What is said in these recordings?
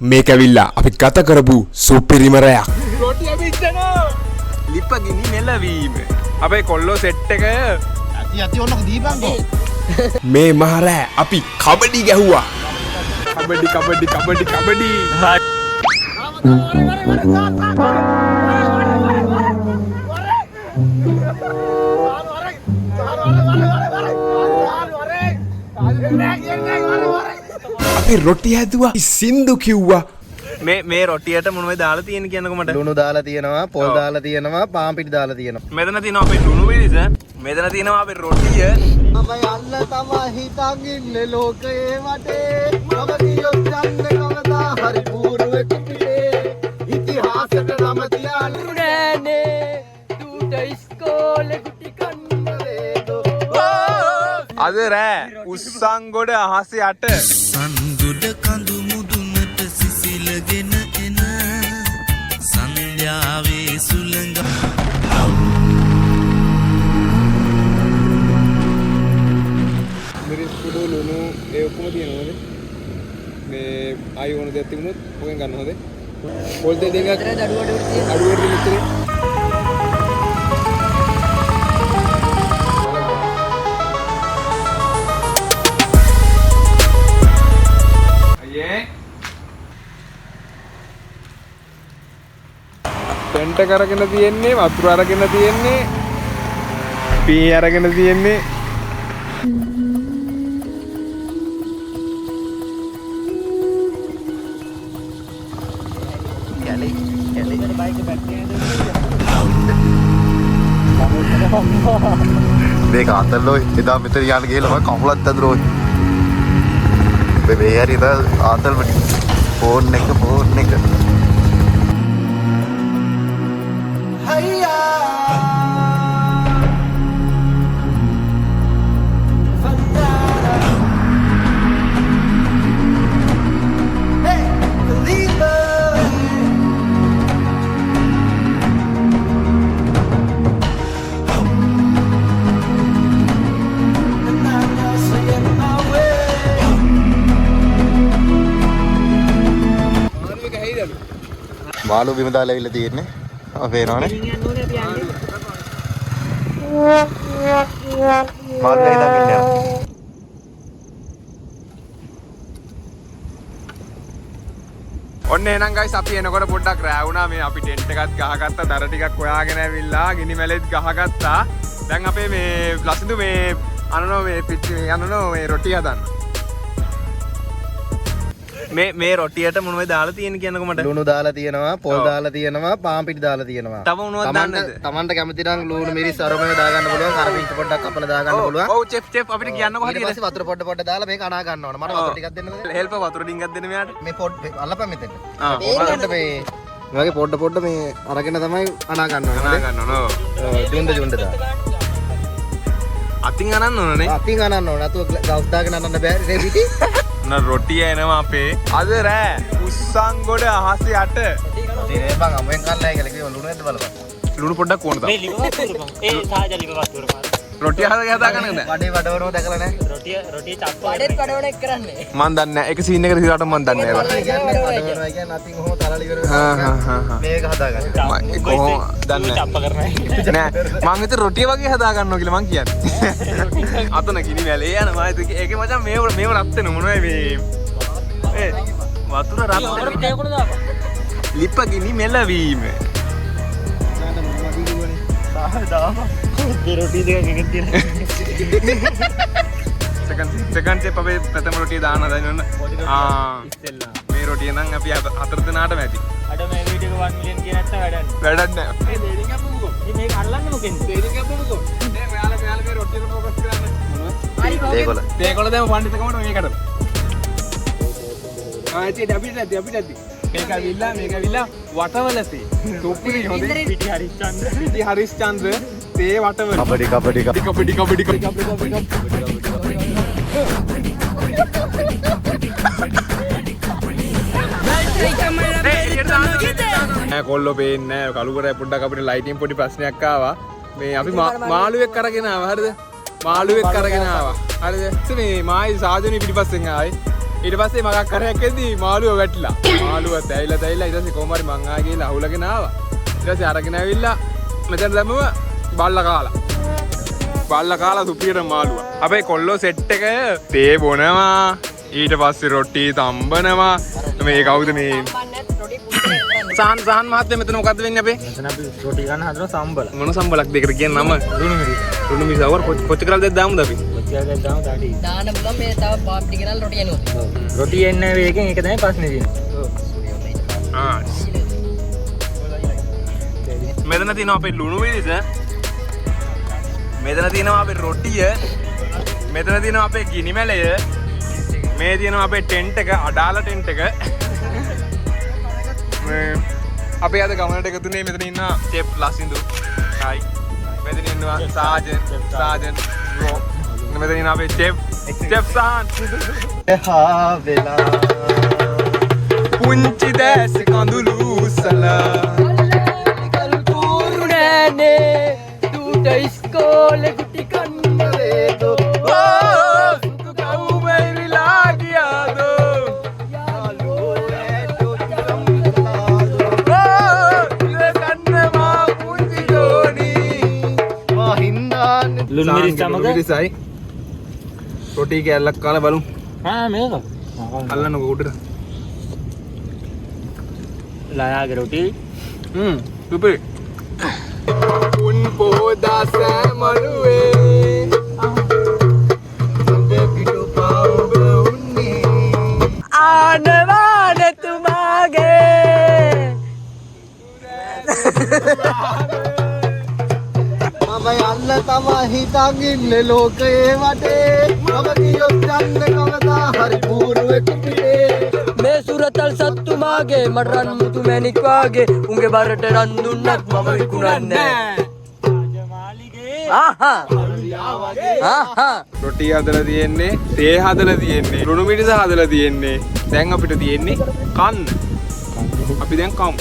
මේක ඇවිල්ලා අපි ගත කරපු සුපිරිමරයක්. රොටි අපි ඉස්සනවා. ලිප්ප ගිනි මෙලවීම. අපේ කොල්ලෝ සෙට් එක යති ඔන්න දීපන්කෝ. මේ මහරෑ අපි කබඩි ගැහුවා. කබඩි. අපි රොටි හැදුවා. සින්දු කිව්වා. මේ රොටියට මොනවද දාලා තියෙන්නේ කියන්නකෝ මට. ලුණු දාලා තියෙනවා, පොල් දාලා තියෙනවා, පාන් පිටි දාලා තියෙනවා. මෙතන තියෙනවා අපේ ලුණු මිරිස. මෙතන තියෙනවා අපේ රොටිය. අපයි අල්ල තමයි හිතන් ඉන්නේ ලෝකයේ වටේ. මම කියොත් යන්නේ කවදා හරි පූර්වෙක පිටේ. ඉතිහාසෙට නම තියන්නේ නෑනේ. දුට ඉස්කෝලේ ගුටි කන්නේදෝ. අද රෑ උස්සංගොඩ අහස යට සන්ගොඩ කඳු මුදුනට සිසිලගෙන එන සන්ධ්‍යාවේ සුළඟ මිරිස් කුඩු ලුණු ඒ ඔක්කොම තියෙනවනේ මේ ආයි ඕන දෙයක් තිබුණොත් ඔගෙන් ගන්න හොඳේ පොල් දෙක අඩුවට විතරේ පෙන්ට කරගෙන තියෙන්නේ වතුර අරගෙන තියෙන්නේ පී අරගෙන තියෙන්නේ මේක අතල්ලෝ එදා මෙතන යන්න ගිහලා මම කකුලත් අදරෝයි. මේ හරි ඉතින් අතල් ෆෝන් එක මාළු බිම දාලා ඇවිල්ලා තියෙන්නේ. පේනවනේ. මාළු ගහයි දාගෙන යනවා. ඔන්න එහෙනම් ගයිස් අපි එනකොට පොඩ්ඩක් රෑ වුණා මේ අපි ටෙන්ට් එකත් ගහගත්තා දර ටිකක් හොයාගෙන ඇවිල්ලා ගිනි මැලෙත් ගහගත්තා දැන් අපේ මේ ලසිඳු මේ අනනෝ මේ පිටි මේ අනනෝ මේ රොටි හදන්න මේ රොටියට මොනවද දාලා තියෙන්නේ කියන්නකෝ මට ලුණු දාලා තියෙනවා, පොල් දාලා තියෙනවා, පාන් පිටි දාලා තියෙනවා. තව මොනවද දාන්නද? තමන්ට කැමති නම් ලුණු මිරිස් අරමුණ දාගන්න පුළුවන්, කරපිංච පොඩ්ඩක් කපලා දාගන්න පුළුවන්. ඔව් චෙෆ් අපිට කියන්නකෝ හරියට. ඊට පස්සේ වතුර පොඩ දාලා මේක අනා ගන්න ඕන. මට වතුර ටිකක් දෙන්නද? හෙල්ප් වතුර ටිකක් දෙන්න මෙයාට. මේ පොඩ් අල්ලපන් මෙතෙන්. මේකට මේ වගේ පොඩ මේ අරගෙන තමයි අනා ගන්න ඕනේ. අනා ගන්න ඕන. ජුන්ඩ දා. අතින් අනන්න ඕනනේ. අතින් අනන්න ඕන. නැතුව ගවුස් දාගෙන අනන්න බෑ නේ පිටි. රොටිය එනවා අපේ අද රෑ උස්සංගොඩ අහස යට ඉතින් බං අමුෙන් කල්ලා කියලා කිව්ව ලුණු නැද්ද බලපන් ලුණු පොඩ්ඩක් ඕන තමයි ඒ සාජ ලිප වතුර රොටිය හදා ගන්නද වඩේ වඩවරෝ දැකලා නැහැ රොටිය චප්ප වඩේත් වඩවන එක කරන්නේ මන් දන්නේ නැහැ ඒක සීන් එකට ඉස්සරහට මන් දන්නේ නැහැ වඩවරෝ කියන්නේ අතින් කොහොම තරල ඉවර මේක හදා ගන්න කොහොම දන්නේ චප්ප කරන්නේ නෑ මං හිතුවේ රොටිය වගේ හදා ගන්නවා කියලා මං කියන්නේ අතන ගිනි වැලේ යන මම ඒකේ මචං මේව රත් වෙන මොනවයි මේ ඒ වතුර රත් ලිප්ප ගිනි මෙලවීම රොටි දෙක එකක් තියෙනවා සෙකන්ඩ් ස්ටෙප් අපේ ප්‍රථම රොටිය දාන්න හදන්න ඉස්සෙල්ලා මේ රොටිය නම් අපි හතර දෙනාටම ඇති අඩ මේ වීඩියෝ එක 1 මිලියන් කියන නැත්නම් වැඩක් නැහැ මේ දෙලින් අපමුකෝ මේක අල්ලන්නේ මොකෙන්ද දෙලින් අපමුකෝ මේ මෙයාලා මේ රොටියට ફોකස් කරන්නේ ඒගොල්ල ඒගොල්ල දැන් පඬිතුකමට මේකට ආයිත් අපිට මේක ඇවිල්ලා වටවලතේ තුප්පිලි හොඳේ පිටි හරිස්චන්ද්‍ර තේ වටවල කබඩි නෑ කොල්ලෝ පේන්නේ නෑ කලුකරයි පොඩ්ඩක් අපිට ලයිටින් පොඩි ප්‍රශ්නයක් ආවා මේ අපි මාළුවෙක් අරගෙන ආවා හරිද මාළුවෙක් අරගෙන ආවා හරිද මේ මායි සාජනේ පිටිපස්සෙන් ආවේ ඊට පස්සේ මගක් කරයක්කෙදී මාළුව වැටිලා. මාළුව තැයිලා ඊට පස්සේ කොහොම හරි මං ආ ගිහලා අහුලගෙන ආවා. ඊට පස්සේ අරගෙන ඇවිල්ලා මෙතන දැම්මම බල්ලා කාලා. බල්ලා කාලා සුපිරියට මාළුවා. අපේ කොල්ලෝ සෙට් එක තේ බොනවා. ඊට පස්සේ රොටි තම්බනවා. මේ කවුද මේ? සහන් මහත්තයා මෙතන මොකද්ද වෙන්නේ අපේ? මෙතන අපි රොටි ගන්න හදන සම්බල. මොන සම්බලක් දෙකට කියන නම? ලුණු මිරිස්. ලුණු මිරිස් අවර කොච්චර කරලා දාමුද අපි? කොච්චරද දාමු තාටි. දාන්න පුළුවන් මේ තව පාප් ටික නාල රොටි එනවා. රොටි එන්නේ වේගෙන් ඒක තමයි ප්‍රශ්නේ තියෙන්නේ. ආ. මෙතන තියෙනවා අපේ ලුණු මිරිස්. මෙතන තියෙනවා අපේ රොටිය. මෙතන තියෙනවා අපේ ගිනි මැලය. මේ තියෙනවා අපේ ටෙන්ට් එක, අඩාල ටෙන්ට් එක. අපේ අද ගමනට එකතුනේ මෙතන ඉන්න චෙෆ් ලසින්දු. හයි. මෙතන ඉන්නවා සාජන් රෝ. මෙතන ඉන්න අපේ චෙෆ් සහන්. එහා වෙලා පුංචි දැස් කඳුළු සලා. කල්කුරු නෑනේ දුට ඉස්කෝලේ කුටි කන්නලේදෝ සුදු කවුමයි විලා ගියාදෝ. ලුණු මිරිස් සමග මිරිසයි රොටි කෑල්ලක් කාලා බලමු. මේක. අල්ලන්නකො උඩට. ලයාගේ රොටි. සුපිරි. උන් පොදා සෑමලුවේ සම්බේ පිටු පාවුබ උන්නේ ආනවාන තුමාගේ මම යන්න තමයි හිතන් ඉන්නේ ලෝකයේ වටේ මම කියොත් යන්නේ කවදා හරි පූර්වෙක පිටේ මේ සුරතල් සත්තුමාගේ මට රන් මුතු මැණික් වාගේ උන්ගේ බරට රන් දුන්නත් මම විකුණන්නේ ආහා රොටි හදලා තියෙන්නේ, තේ හදලා තියෙන්නේ, ලුණු මිරිස හදලා තියෙන්නේ. දැන් අපිට තියෙන්නේ කන්න. අපි දැන් කමු.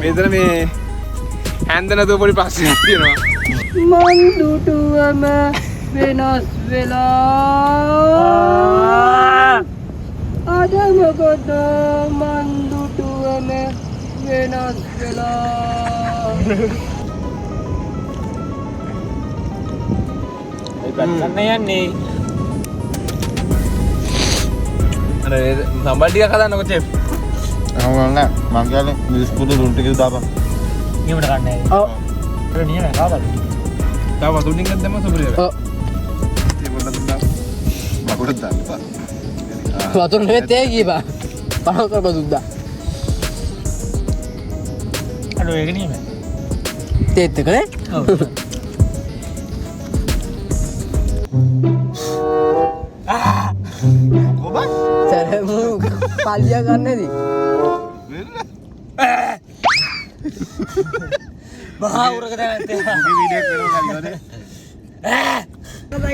මෙතන මේ හැන්දන දුපොලි ප්‍රශ්නයක් තියෙනවා. මන් දුටුවම වෙනස් වෙලා අද මොකද මන් දුටුවම වෙනස් වෙලා ගන්න යන්නේ. අර සම්බල් ටිකක් හදන්නකො චෙෆ්. නෑ මං කියන්නේ මිරිස් පුඩු ලුණු ටික දාපන් නියමට ගන්න ඇයි. ඔව්. ඒක නියම කාවද? තව වතුර ටිකක් දැම්ම සුපිරියට. ඔව්. ඒ පොඩ්ඩක් දුන්නා. මකුඩ දාන්න බා වතුර නෙවෙයි තේ කීපා පනව කර බදුද්දා අඩෝ ඒක නියම. තේත් එකනේ ඔව්. සරමු පල්ලිය ගන්නේදී මහා උරක දැන්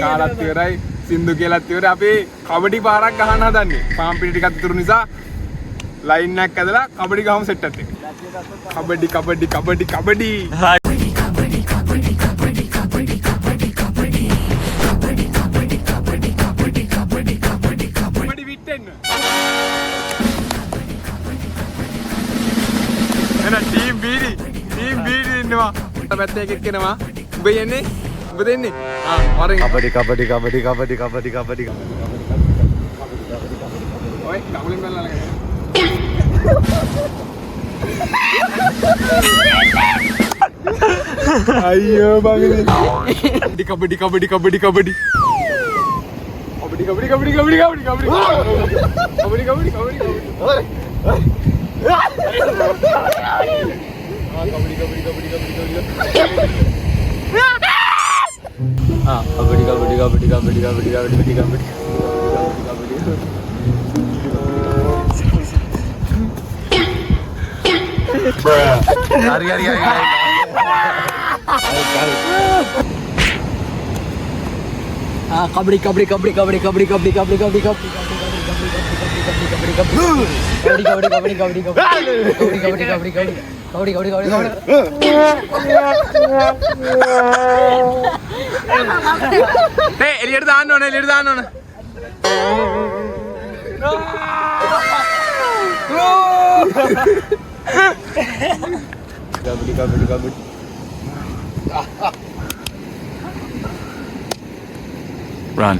කාලත් ඉවරයි, සින්දු කියලාත් ඉවරයි. අපි කබඩි පාරක් ගහන්න හදන්නේ. පාම් පිටි ටිකක් ඉතුරු නිසා ලයින් එකක් ඇදලා කබඩි ගහමු සෙට් එකත් එක්ක. කබඩි කබඩි කබඩි කබඩි. කබඩි විට්ටෙන්න. එන ටීම් බීඩි ඉන්නවා. පැත්තේ එකෙක් එනවා. උඹ යන්නේ? උඹ දෙන්නේ? වරෙන්. කබඩි කබඩි කබඩි කබඩි කබඩි කබඩි ඔය කවුලෙන් බැලලා ළඟ. අයියෝ බංගනේ. කබඩි කබඩි කබඩි කබඩි කබඩි. කබඩි කබඩි කබඩි කබඩි කබඩි කබඩි. කබඩි කබඩි කබඩි කබඩි. ඔය. කබඩි කබඩි කබඩි කබඩි කබඩි. කබඩි කබඩි කබඩි කබඩි කබඩි කබඩි කබඩි. හරි හරි හරි. කබඩි කබඩි කබඩි කබඩි කබඩි කබඩි කබඩි කබඩි කබඩි එලියට දාන්න ඕන එලියට දාන්න ඕන. Kabadi. Run.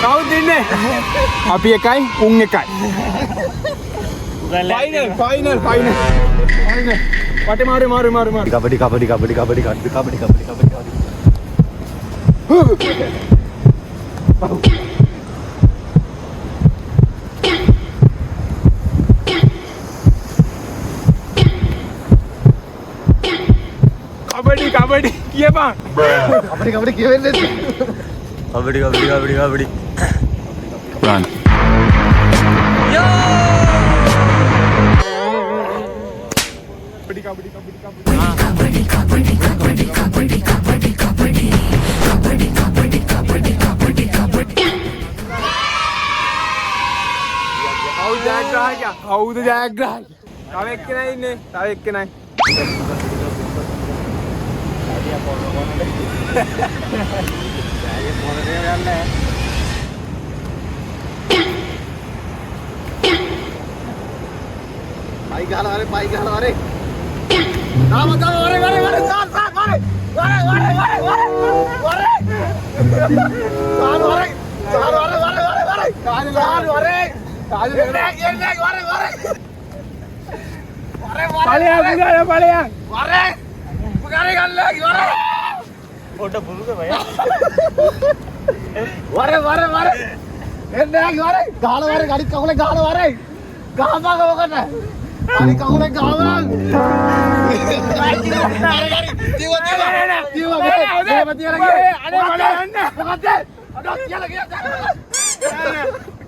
Kau dinner. Api එකයි උන් එකයි. Final. Pate maru. Kabadi. Kabadi. Kiya bang. Kabadi කියවෙන්නේ. Kabadi. Run. Kawuda ජයග්‍රාහකයා? තව එක්කෙනයි ඉන්නේ. තව එක්කෙනයි. පයි ගහලා වරේ. තාම වරේ.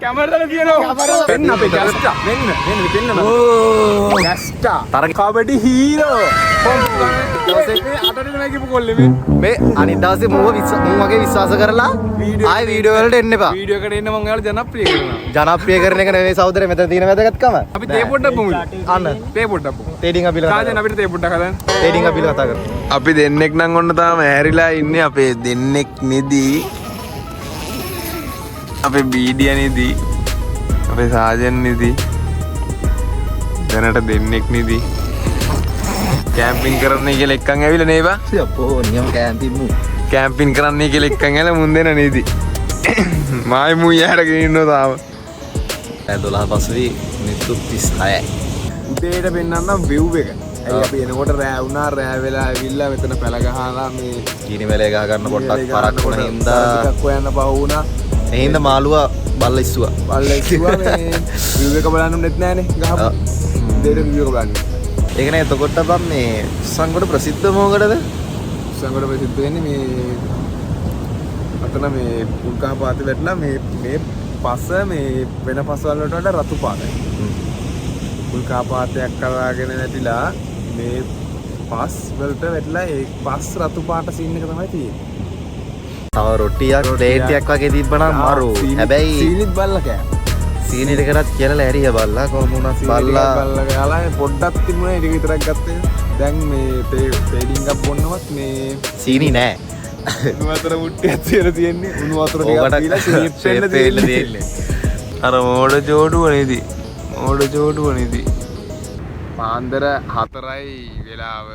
කැමරාවල තියනවා. පෙන්න අපේ ගැස්ටා. මෙන්න. ඕ ගැස්ටා. කබඩි හීරෝ. දවසේ අටට නැගිපු කොල්ලේ මේ අනිත් දවසේ මුව වගේ විශ්වාස කරලා ආයි වීඩියෝ වලට එන්න එපා. වීඩියෝ එකට එන්න මම ඔයාලා ජනප්‍රිය කරනවා. ජනප්‍රිය කරන එක නෙවෙයි සහෝදරය මෙතන තියෙන වැදගත්කම. අපි තේ පොඩ්ඩක් බොමුද? අන්න තේ පොඩ්ඩක් බොමු. තේඩින් අපි සාජන් අපිට තේ පොඩ්ඩක් හදන්න. තේඩින් අපි කතා කරමු. අපි දෙන්නෙක් නම් ඔන්න තාම ඇහැරිලා ඉන්නේ. අපේ දෙන්නෙක් නිදී. අපේ බීඩිය නිදී. අපේ සාජන් නිදී. දැනට දෙන්නෙක් නිදී. කැම්පින් කරන්නේ කියලා එක්කන් ඇවිල්ලා නේ බා. අපෝ නියම කැම්පින් මු. කැම්පින් කරන්නේ කියලා එක්කන් ඇවිල්ලා මුන් දෙන නිදී. මායි මු යහරගෙන ඉන්නවා තාම. 12 පසුවී මිනිත්තු 36යි. උදේට පෙන්නන්නම් view එක. ඇයි අපි එනකොට රෑ වුණා, රෑ වෙලා ඇවිල්ලා මෙතන පැල ගහලා මේ ගිනි වැලේ ගහ ගන්න පොඩ්ඩක් පරක් වුණ හින්දා ටිකක් හොයන්න පහ වුණා. ඒ හින්දා මාළුවා බල්ල ඉස්සුවා. බල්ලා කිව්වා මේ view එක බලන්න නෙත් නෑනේ ගහපු. උදේට view එක බලන්න. ඒක නේ එතකොට බම් මේ සංගොඩ ප්‍රසිද්ධ මොකටද? සංගොඩ ප්‍රසිද්ධ වෙන්නේ මේ අතන මේ උල්කහ පාතේ වැටලා මේ පස මේ වෙන පසවල් වලට වඩා රතු පාටයි. උල්කහ පාතයක් කරාගෙන නැතිලා මේ පස් වලට වැටලා ඒ පස් රතු පාට සීන් එක තමයි තියෙන්නේ. තව රොටියක් ප්ලේට් වගේ තිබ්බනම් මරු. හැබැයි සීනිත් බල්ලා කෑ. සීනි දෙකටත් කියලා ඇරිය බල්ලා කොහොම වුණත් බල්ලා බල්ලා ගාලා පොඩ්ඩක් තිබුණා ඒක විතරක් ගත්තේ. දැන් මේ ටේඩින් එකක් බොන්නවත් මේ සීනි නෑ. උණු වතුර මුට්ටියක් තියලා තියෙන්නේ. උණු වතුර ටිකක් දීලා ෂේප් වෙන්න තියෙන්නේ. අර මෝඩ ජෝඩුව නේද? පාන්දර 4යි වෙලාව.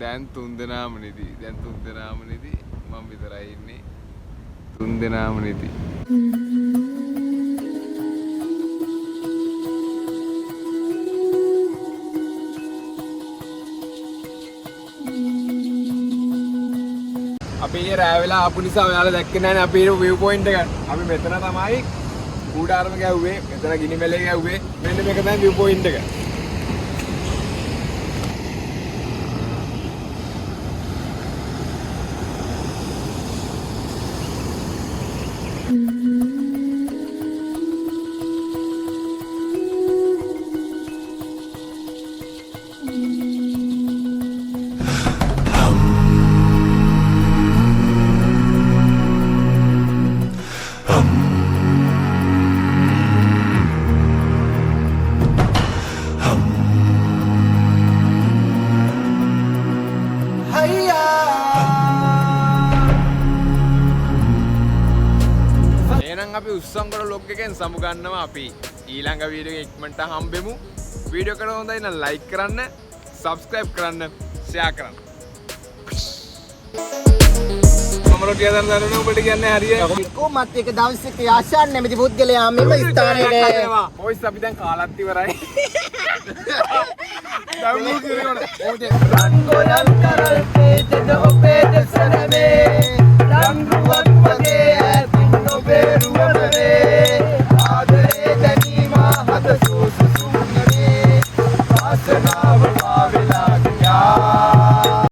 දැන් 3 දෙනාම නේද? මම විතරයි ඉන්නේ. 3 දෙනාම නේද? අපි රෑ වෙලා ආපු නිසා ඔයාලා දැක්කේ නැහැ අපේ view point එක. අපි මෙතන තමයි කූඩාරම ගැව්වේ. මෙතන ගිනි මැලේ ගැව්වේ. මෙන්න මේක තමයි view point එක. අපි උස්සංගොඩ ලොග් එකෙන් සමුගන්නවා අපි ඊළඟ වීඩියෝ එක ඉක්මනට හම්බෙමු. වීඩියෝ එකට හොඳයි නම් ලයික් කරන්න, සබ්ස්ක්‍රයිබ් කරන්න, ෂෙයා කරන්න. මම රොටිය දන්න ඔබට කියන්නේ හරිය. කොහොමත් එක දවසක ආශාන් නැමැති පුද්ගලයා මෙම ස්ථානයේ බොයිස් අපි දැන් කාලත් ඉවරයි. දැන් මූ කියනකොට රන්ගොයන් කරල් තේජද ඔබේ දසනමේ රන්රුවක් වගේ ඇතින් ඔබේ රුවනේ ආදරේ දැනීම හද සූසුසුන්නේ වාසනාව පාවෙලා ගියා.